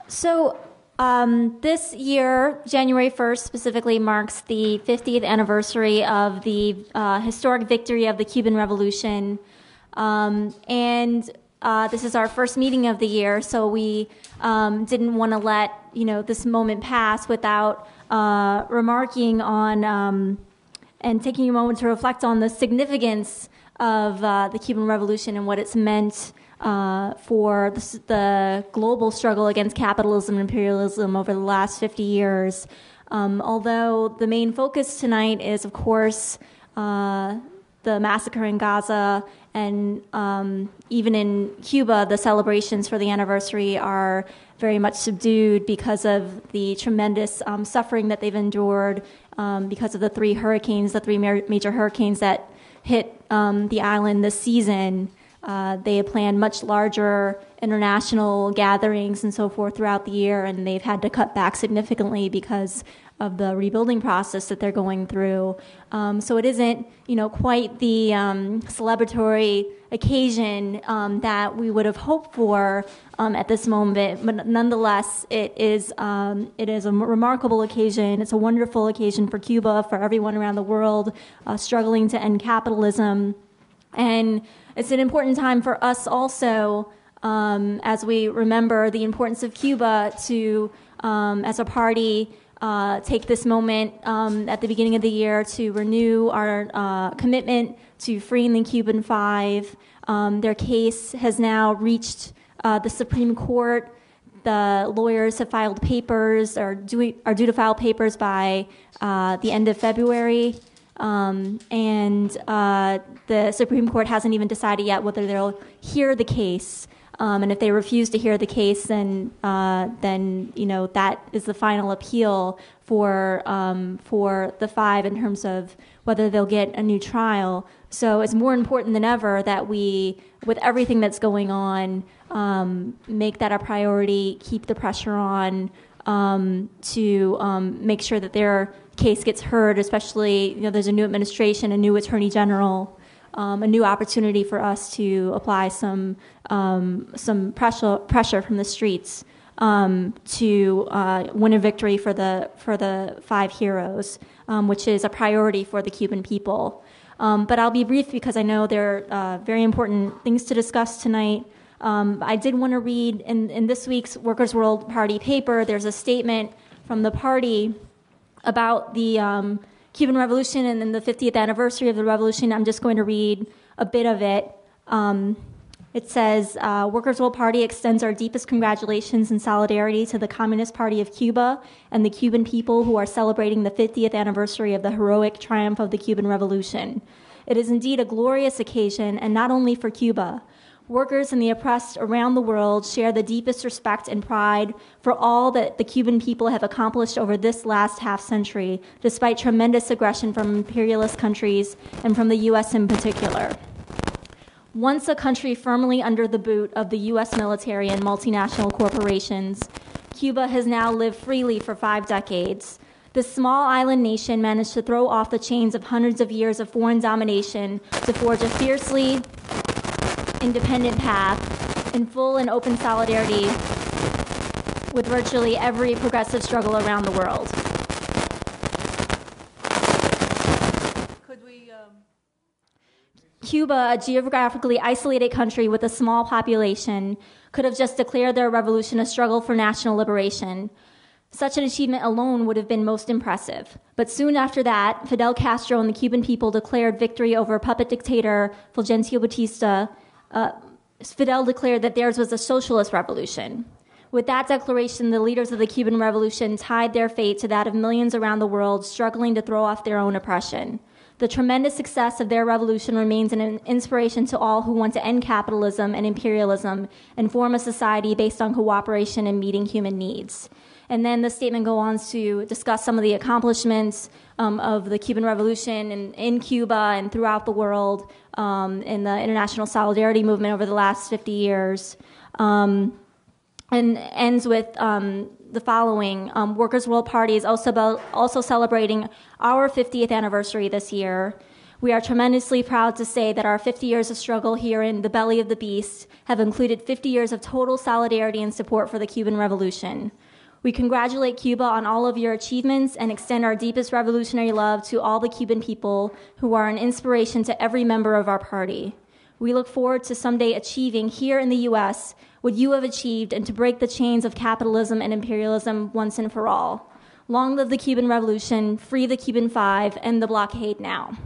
This year, January 1st specifically, marks the 50th anniversary of the historic victory of the Cuban Revolution. This is our first meeting of the year, so we didn't want to let this moment pass without remarking on and taking a moment to reflect on the significance of the Cuban Revolution and what it's meant for the global struggle against capitalism and imperialism over the last 50 years. Although the main focus tonight is, of course, the massacre in Gaza, and even in Cuba, the celebrations for the anniversary are very much subdued because of the tremendous suffering that they've endured because of the three major hurricanes that hit the island this season. They have planned much larger international gatherings and so forth throughout the year, and they've had to cut back significantly because of the rebuilding process that they're going through. So it isn't, quite the celebratory occasion that we would have hoped for at this moment. But nonetheless, it is a remarkable occasion. It's a wonderful occasion for Cuba, for everyone around the world struggling to end capitalism. And it's an important time for us also, as we remember the importance of Cuba, to, as a party, take this moment at the beginning of the year to renew our commitment to freeing the Cuban Five. Their case has now reached the Supreme Court. The lawyers have filed papers, are due to file papers by the end of February. The Supreme Court hasn't even decided yet whether they'll hear the case. And if they refuse to hear the case, then that is the final appeal for the five in terms of whether they'll get a new trial. So it's more important than ever that we, with everything that's going on, make that a priority, keep the pressure on to make sure that their case gets heard. Especially, there's a new administration, a new attorney general. A new opportunity for us to apply some pressure from the streets to win a victory for the five heroes, which is a priority for the Cuban people. But I'll be brief because I know there are very important things to discuss tonight. I did want to read in this week's Workers' World Party paper. There's a statement from the party about the Cuban Revolution and then the 50th anniversary of the revolution. I'm just going to read a bit of it. It says, Workers' World Party extends our deepest congratulations and solidarity to the Communist Party of Cuba and the Cuban people who are celebrating the 50th anniversary of the heroic triumph of the Cuban Revolution. It is indeed a glorious occasion, and not only for Cuba. Workers and the oppressed around the world share the deepest respect and pride for all that the Cuban people have accomplished over this last half-century, despite tremendous aggression from imperialist countries and from the U.S. in particular. Once a country firmly under the boot of the U.S. military and multinational corporations, Cuba has now lived freely for 5 decades. This small island nation managed to throw off the chains of hundreds of years of foreign domination to forge a fiercely independent path in full and open solidarity with virtually every progressive struggle around the world. Cuba, a geographically isolated country with a small population, could have just declared their revolution a struggle for national liberation. Such an achievement alone would have been most impressive. But soon after that, Fidel Castro and the Cuban people declared victory over puppet dictator Fulgencio Batista. Fidel declared that theirs was a socialist revolution. With that declaration, the leaders of the Cuban Revolution tied their fate to that of millions around the world struggling to throw off their own oppression. The tremendous success of their revolution remains an inspiration to all who want to end capitalism and imperialism and form a society based on cooperation and meeting human needs. And then the statement goes on to discuss some of the accomplishments of the Cuban Revolution in Cuba and throughout the world in the international solidarity movement over the last 50 years. And ends with the following. Workers' World Party is also celebrating our 50th anniversary this year. We are tremendously proud to say that our 50 years of struggle here in the belly of the beast have included 50 years of total solidarity and support for the Cuban Revolution. We congratulate Cuba on all of your achievements and extend our deepest revolutionary love to all the Cuban people who are an inspiration to every member of our party. We look forward to someday achieving here in the U.S. what you have achieved and to break the chains of capitalism and imperialism once and for all. Long live the Cuban Revolution, free the Cuban Five, end the blockade now.